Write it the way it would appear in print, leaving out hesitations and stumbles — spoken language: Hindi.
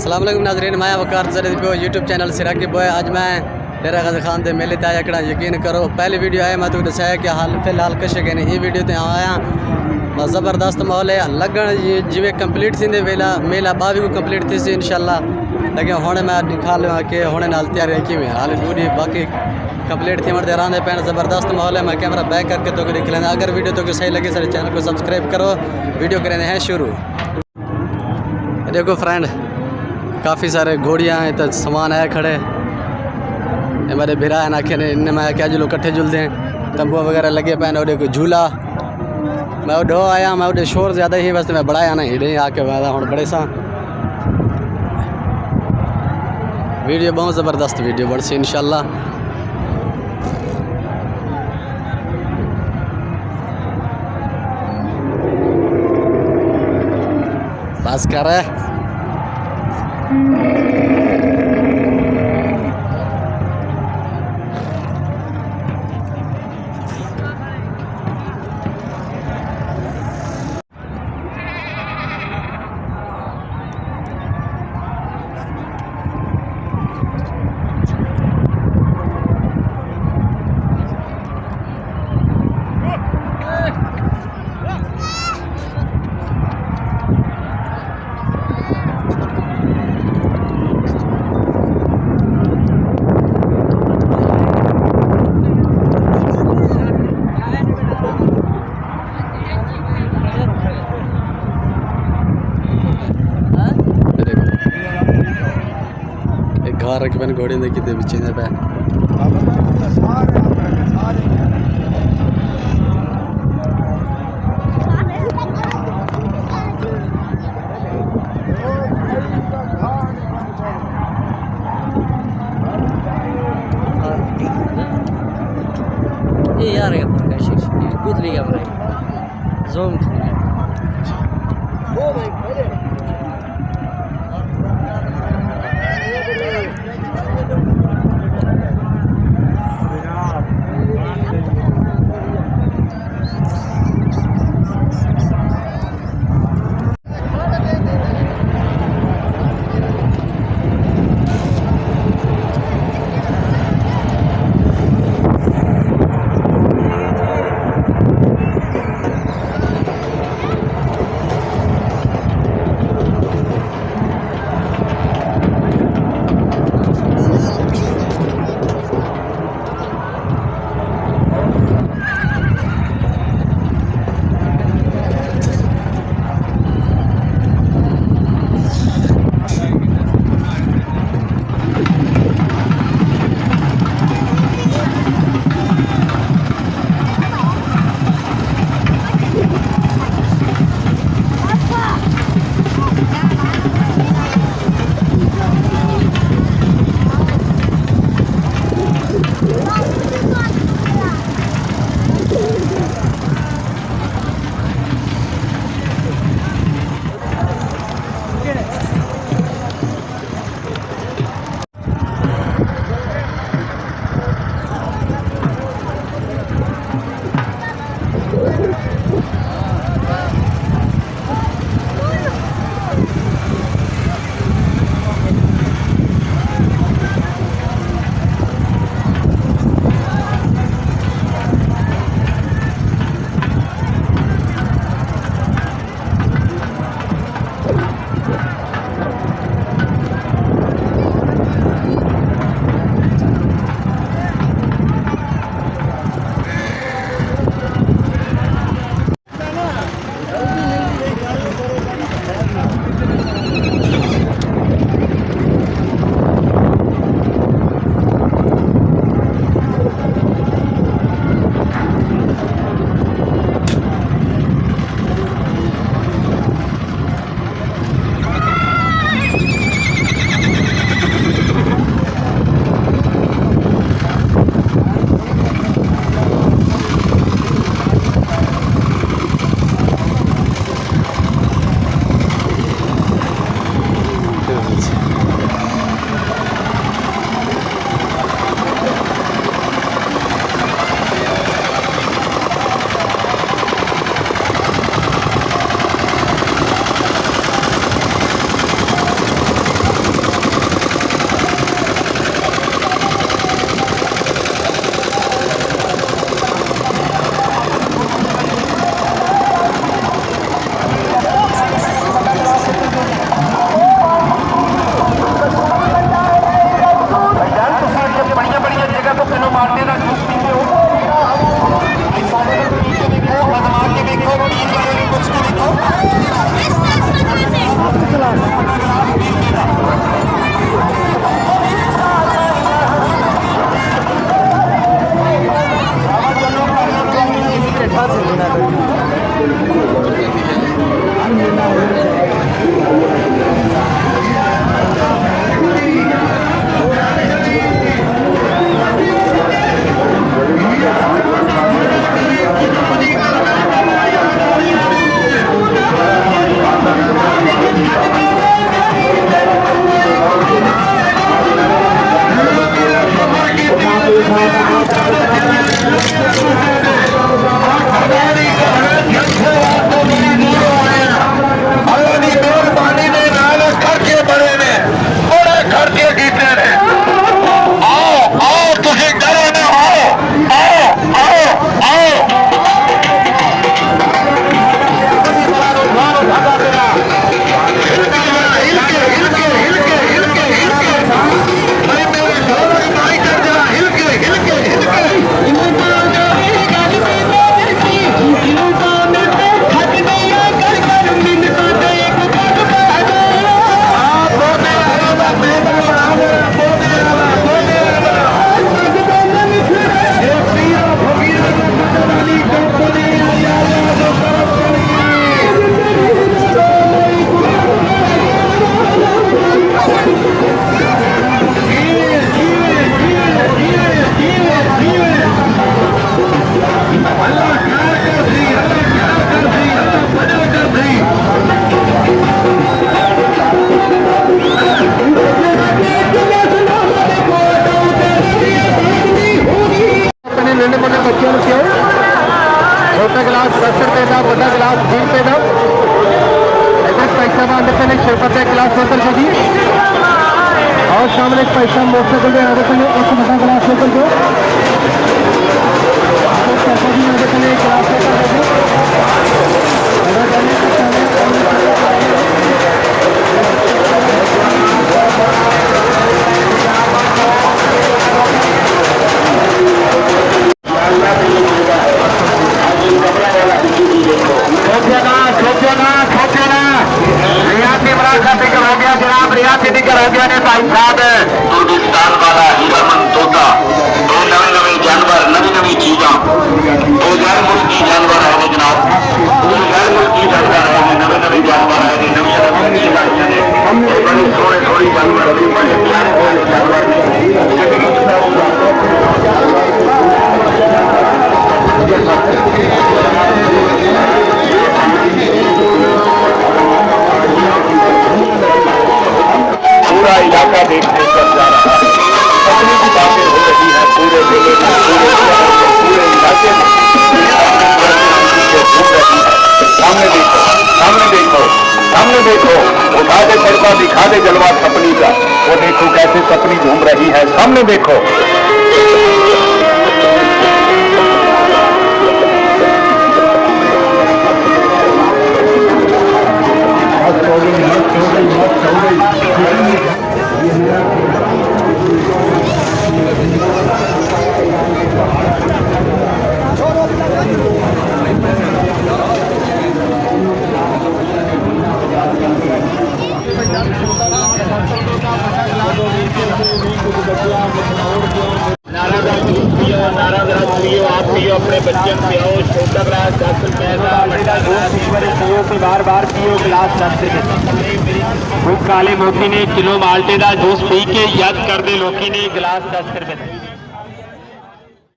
अस्सलाम वालेकुम नाज़रीन, मैं वकार ज़रिए यूट्यूब चैनल सिरा की बॉय। आज मैं डेरा गाज़ी खान के मेले आया कड़ा यकीन करो पहली वीडियो आया मैं तो दसाया कि हाल फिलहाल कशे के नहीं वीडियो ते आया ज़बरदस्त माहौल है लगन जिमें कंप्लीट थी वेला मेला बावी को कंप्लीट थी सी इंशाल्लाह। लेकिन हुणे मैं दिखा लवा कि हुणे नाल तैयारी की में हाल पूरी बाकी कंप्लीट थी मरते रहने पैन ज़बरदस्त माहौल है। मैं कैमरा बैक करके तो दिख लेना। अगर वीडियो तो सही लगे सारे चैनल को सब्सक्राइब करो। वीडियो करें हैं शुरू। देखो फ्रेंड काफ़ी सारे घोड़ियाँ हैं तो सामान है खड़े ये मेरे भिरा है ना खेने इनने मैं क्या जुलो कट्ठे जुलते हैं तंबू वगैरह लगे पैन और कोई झूला मैं वो डो आया मैं वो शोर ज़्यादा ही बस मैं बड़ा आना ही नहीं आके मैं हूँ बड़े सा वीडियो बहुत ज़बरदस्त वीडियो बढ़ सी इंशाल्लाह। बस कर रहे घर रख मैंने घोड़े देखी थे पीछे पे ये यार ये गुदरी का भाई ज़ूम ओ भाई बड़ा गिलास 20 रुपए का इधर पैसा बांधते पहले शेपर का गिलास लेकर के जी और सामने एक पैसा मोटरसाइकिल में आगे चले एक बड़ा गिलास लेकर के पैसा भी आगे चले एक गिलास लेकर के रियाती टिकर हो गया ने भाई साहब तुर्किस्तान वाला हीरामन तोता दो नवे नवे जानवर नवी नवी चीजा दो गैर मुल्की जानवर आए जनाब दो गैर मुल्की जानवर आए नवे नवे जानवर आए नवी नवी बड़े थोड़े थोड़ी जानवर बड़े प्यारे प्यारे जानवर पूरा इलाका देखने पर जा रहा है अपनी की बातें हो रही है पूरे मेले में पूरे इलाके में सामने देखो सामने देखो सामने देखो उठा दे सड़का दिखा दे जलवा सपनी का वो देखो कैसे सपनी घूम रही है सामने देखो आप पियो अपने बच्चे पियो छोटा गिलास 10 रुपए का बड़ा गिलास पियो बार बार पियो गिलास 10 रुपए काले मोती ने किलो माल्टे का जूस पी के याद कर दे लोकी ने गिलास 10 रुपए